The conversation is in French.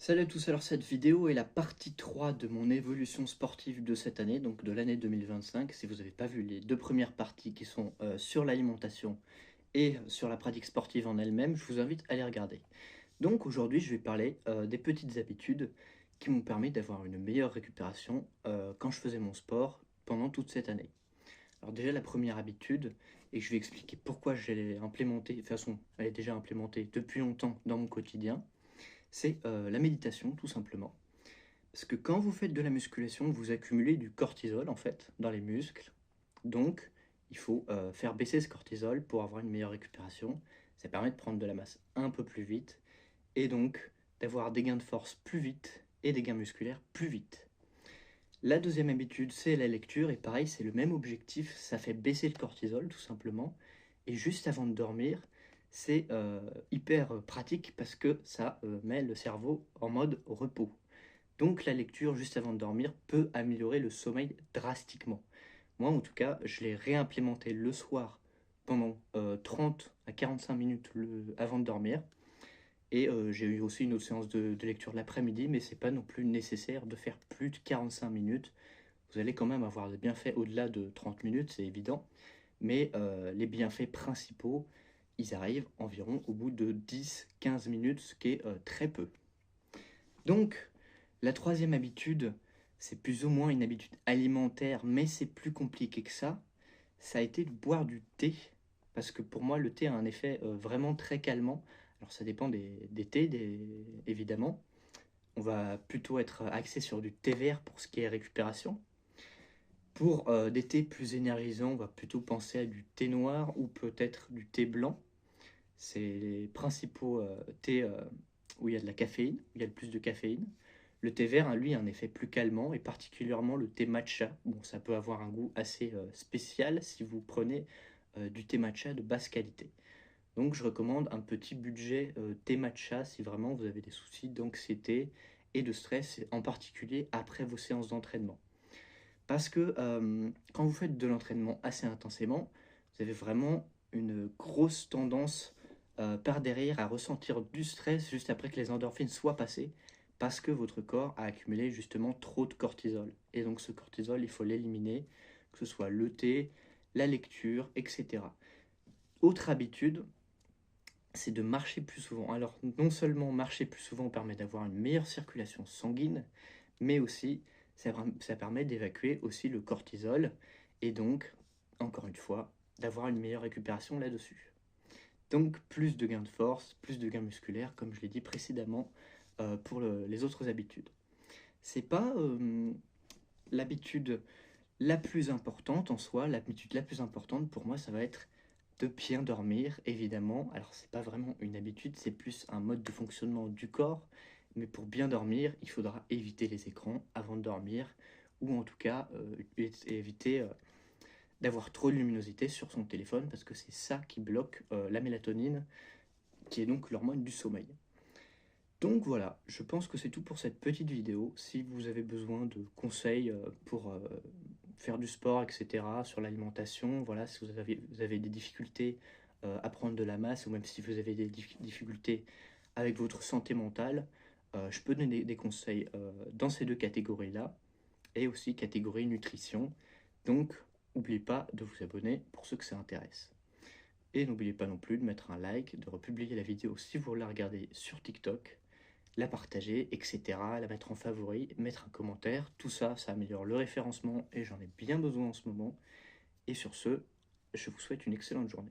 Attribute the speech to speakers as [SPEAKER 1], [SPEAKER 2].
[SPEAKER 1] Salut à tous, alors cette vidéo est la partie 3 de mon évolution sportive de cette année, donc de l'année 2025. Si vous n'avez pas vu les deux premières parties qui sont sur l'alimentation et sur la pratique sportive en elle-même, je vous invite à les regarder. Donc aujourd'hui je vais parler des petites habitudes qui m'ont permis d'avoir une meilleure récupération quand je faisais mon sport pendant toute cette année. Alors déjà la première habitude, et je vais expliquer pourquoi je l'ai implémentée, de toute façon elle est déjà implémentée depuis longtemps dans mon quotidien, c'est la méditation tout simplement. Parce que quand vous faites de la musculation, vous accumulez du cortisol en fait dans les muscles. Donc il faut faire baisser ce cortisol pour avoir une meilleure récupération. Ça permet de prendre de la masse un peu plus vite et donc d'avoir des gains de force plus vite et des gains musculaires plus vite. La deuxième habitude, c'est la lecture et pareil, c'est le même objectif, ça fait baisser le cortisol tout simplement. Et juste avant de dormir, c'est hyper pratique parce que ça met le cerveau en mode repos. Donc la lecture juste avant de dormir peut améliorer le sommeil drastiquement. Moi en tout cas, je l'ai réimplémenté le soir pendant 30 à 45 minutes avant de dormir. Et j'ai eu aussi une autre séance de lecture l'après-midi, mais c'est pas non plus nécessaire de faire plus de 45 minutes. Vous allez quand même avoir des bienfaits au-delà de 30 minutes, c'est évident. Mais les bienfaits principaux, ils arrivent environ au bout de 10-15 minutes, ce qui est très peu. Donc, la troisième habitude, c'est plus ou moins une habitude alimentaire, mais c'est plus compliqué que ça. Ça a été de boire du thé, parce que pour moi, le thé a un effet vraiment très calmant. Alors, ça dépend des thés, évidemment. On va plutôt être axé sur du thé vert pour ce qui est récupération. Pour des thés plus énergisants, on va plutôt penser à du thé noir ou peut-être du thé blanc. C'est les principaux thés où il y a de la caféine, où il y a le plus de caféine. Le thé vert, hein, lui, a un effet plus calmant, et particulièrement le thé matcha. Bon, ça peut avoir un goût assez spécial si vous prenez du thé matcha de basse qualité. Donc, je recommande un petit budget thé matcha si vraiment vous avez des soucis d'anxiété et de stress, en particulier après vos séances d'entraînement. Parce que quand vous faites de l'entraînement assez intensément, vous avez vraiment une grosse tendance par derrière à ressentir du stress juste après que les endorphines soient passées, parce que votre corps a accumulé justement trop de cortisol. Et donc ce cortisol, il faut l'éliminer, que ce soit le thé, la lecture, etc. Autre habitude, c'est de marcher plus souvent. Alors non seulement marcher plus souvent permet d'avoir une meilleure circulation sanguine, mais aussi ça permet d'évacuer aussi le cortisol et donc, encore une fois, d'avoir une meilleure récupération là-dessus. Donc plus de gains de force, plus de gains musculaires, comme je l'ai dit précédemment pour les autres habitudes. C'est pas l'habitude la plus importante en soi, l'habitude la plus importante pour moi, ça va être de bien dormir, évidemment. Alors, c'est pas vraiment une habitude, c'est plus un mode de fonctionnement du corps. Mais pour bien dormir, il faudra éviter les écrans avant de dormir, ou en tout cas éviter d'avoir trop de luminosité sur son téléphone, parce que c'est ça qui bloque la mélatonine, qui est donc l'hormone du sommeil. Donc voilà, je pense que c'est tout pour cette petite vidéo. Si vous avez besoin de conseils pour faire du sport, etc., sur l'alimentation, voilà, si vous avez des difficultés à prendre de la masse, ou même si vous avez des difficultés avec votre santé mentale, je peux donner des conseils dans ces deux catégories-là, et aussi catégorie nutrition. Donc, n'oubliez pas de vous abonner pour ceux que ça intéresse. Et n'oubliez pas non plus de mettre un like, de republier la vidéo si vous la regardez sur TikTok, la partager, etc., la mettre en favori, mettre un commentaire. Tout ça, ça améliore le référencement et j'en ai bien besoin en ce moment. Et sur ce, je vous souhaite une excellente journée.